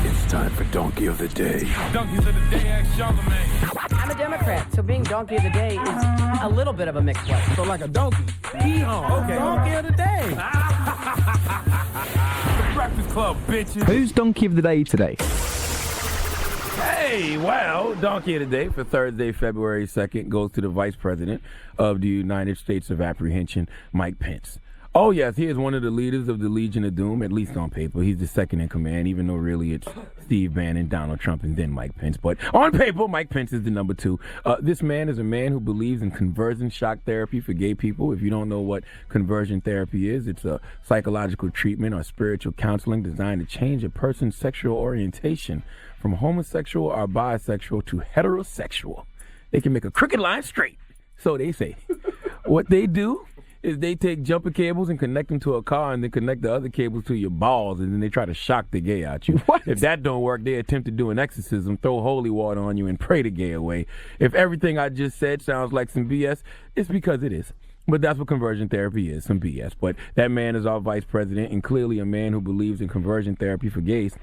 It's time for Donkey of the Day. Donkeys of the Day, ask Charlemagne. I'm a Democrat, so being Donkey of the Day is a little bit of a mixed blessing. So like a donkey. Hee-haw. Okay. Donkey of the Day. The Breakfast Club, bitches. Who's Donkey of the Day today? Hey, well, Donkey of the Day for Thursday, February 2nd goes to the Vice President of the United States of Apprehension, Mike Pence. Oh, yes, he is one of the leaders of the Legion of Doom, at least on paper. He's the second in command, even though really it's Steve Bannon, Donald Trump, and then Mike Pence. But on paper, Mike Pence is the number two. This man is a man who believes in conversion shock therapy for gay people. If you don't know what conversion therapy is, it's a psychological treatment or spiritual counseling designed to change a person's sexual orientation from homosexual or bisexual to heterosexual. They can make a crooked line straight, so they say. What they do is they take jumper cables and connect them to a car and then connect the other cables to your balls, and then they try to shock the gay out you. What? If that don't work, they attempt to do an exorcism, throw holy water on you, and pray the gay away. If everything I just said sounds like some BS, it's because it is. But that's what conversion therapy is, some BS. But that man is our vice president, and clearly a man who believes in conversion therapy for gays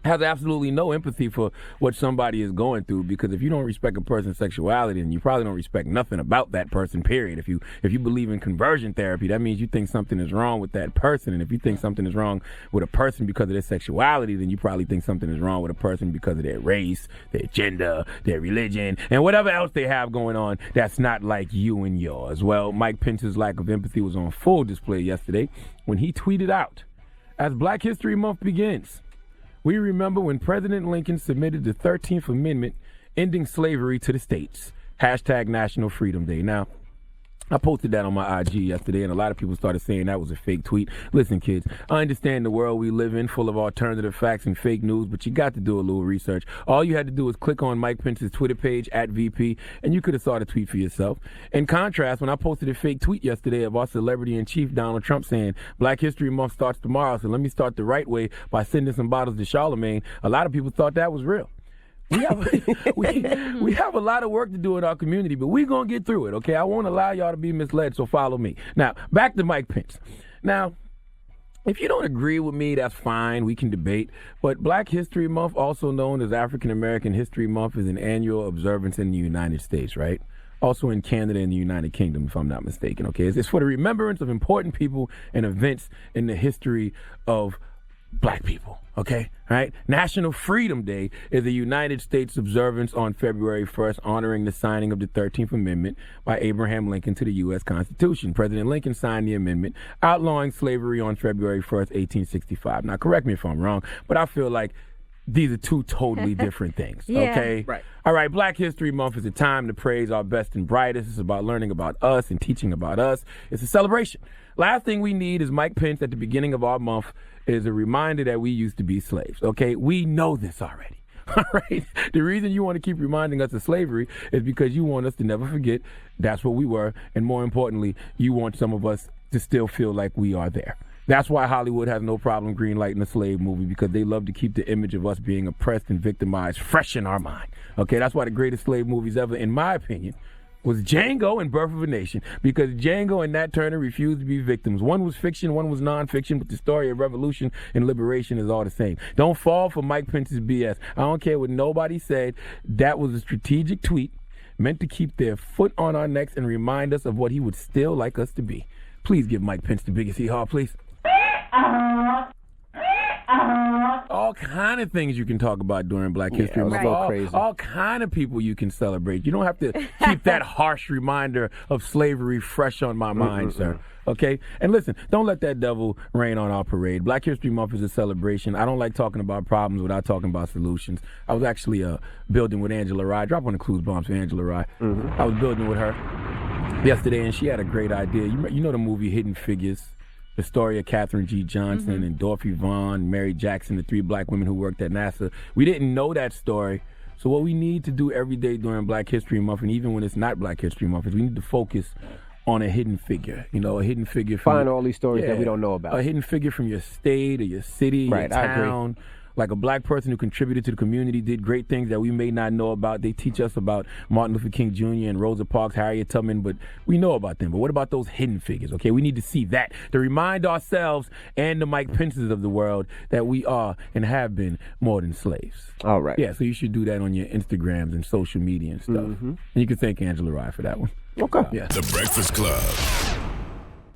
has absolutely no empathy for what somebody is going through, because if you don't respect a person's sexuality, then you probably don't respect nothing about that person, period. If you believe in conversion therapy, that means you think something is wrong with that person. And if you think something is wrong with a person because of their sexuality, then you probably think something is wrong with a person because of their race, their gender, their religion, and whatever else they have going on that's not like you and yours. Well, Mike Pence's lack of empathy was on full display yesterday when he tweeted out, "As Black History Month begins, we remember when President Lincoln submitted the 13th Amendment ending slavery to the states. Hashtag National Freedom Day." Now, I posted that on my IG yesterday, and a lot of people started saying that was a fake tweet. Listen, kids, I understand the world we live in full of alternative facts and fake news, but you got to do a little research. All you had to do was click on Mike Pence's Twitter page, @VP, and you could have saw the tweet for yourself. In contrast, when I posted a fake tweet yesterday of our celebrity-in-chief, Donald Trump, saying, "Black History Month starts tomorrow, so let me start the right way by sending some bottles to Charlemagne," a lot of people thought that was real. We have a lot of work to do in our community, but we're going to get through it, okay? I won't allow y'all to be misled, so follow me. Now, back to Mike Pence. Now, if you don't agree with me, that's fine. We can debate. But Black History Month, also known as African American History Month, is an annual observance in the United States, right? Also in Canada and the United Kingdom, if I'm not mistaken, okay? It's for the remembrance of important people and events in the history of Black people, okay? All right? National Freedom Day is a United States observance on February 1st, honoring the signing of the 13th Amendment by Abraham Lincoln to the U.S. Constitution. President Lincoln signed the amendment outlawing slavery on February 1st, 1865. Now, correct me if I'm wrong, but I feel like these are two totally different things, okay? Right. All right, Black History Month is a time to praise our best and brightest. It's about learning about us and teaching about us. It's a celebration. Last thing we need is Mike Pence at the beginning of our month is a reminder that we used to be slaves, okay? We know this already, all right? The reason you want to keep reminding us of slavery is because you want us to never forget that's what we were, and more importantly, you want some of us to still feel like we are there. That's why Hollywood has no problem greenlighting a slave movie, because they love to keep the image of us being oppressed and victimized fresh in our mind, okay? That's why the greatest slave movies ever, in my opinion, was Django and Birth of a Nation, because Django and Nat Turner refused to be victims. One was fiction, one was nonfiction, but the story of revolution and liberation is all the same. Don't fall for Mike Pence's BS. I don't care what nobody said. That was a strategic tweet meant to keep their foot on our necks and remind us of what he would still like us to be. Please give Mike Pence the biggest hee-haw, please. All kind of things you can talk about during Black History Month. Right. All kind of people you can celebrate. You don't have to keep that harsh reminder of slavery fresh on my mind, sir. Okay? And listen, don't let that devil rain on our parade. Black History Month is a celebration. I don't like talking about problems without talking about solutions. I was actually building with Angela Rye. Drop on the clues bombs for Angela Rye. I was building with her yesterday, and she had a great idea. You know the movie Hidden Figures? The story of Katherine G. Johnson and Dorothy Vaughan, Mary Jackson, the three black women who worked at NASA. We didn't know that story. So what we need to do every day during Black History Month, and even when it's not Black History Month, is we need to focus on a hidden figure. You know, a hidden figure. Find all these stories that we don't know about. A hidden figure from your state or your city, your town, like a black person who contributed to the community, did great things that we may not know about. They teach us about Martin Luther King Jr. and Rosa Parks, Harriet Tubman, but we know about them. But what about those hidden figures, okay? We need to see that to remind ourselves and the Mike Pences of the world that we are and have been more than slaves. All right. Yeah, so you should do that on your Instagrams and social media and stuff. And you can thank Angela Rye for that one. Okay. Yeah. The Breakfast Club.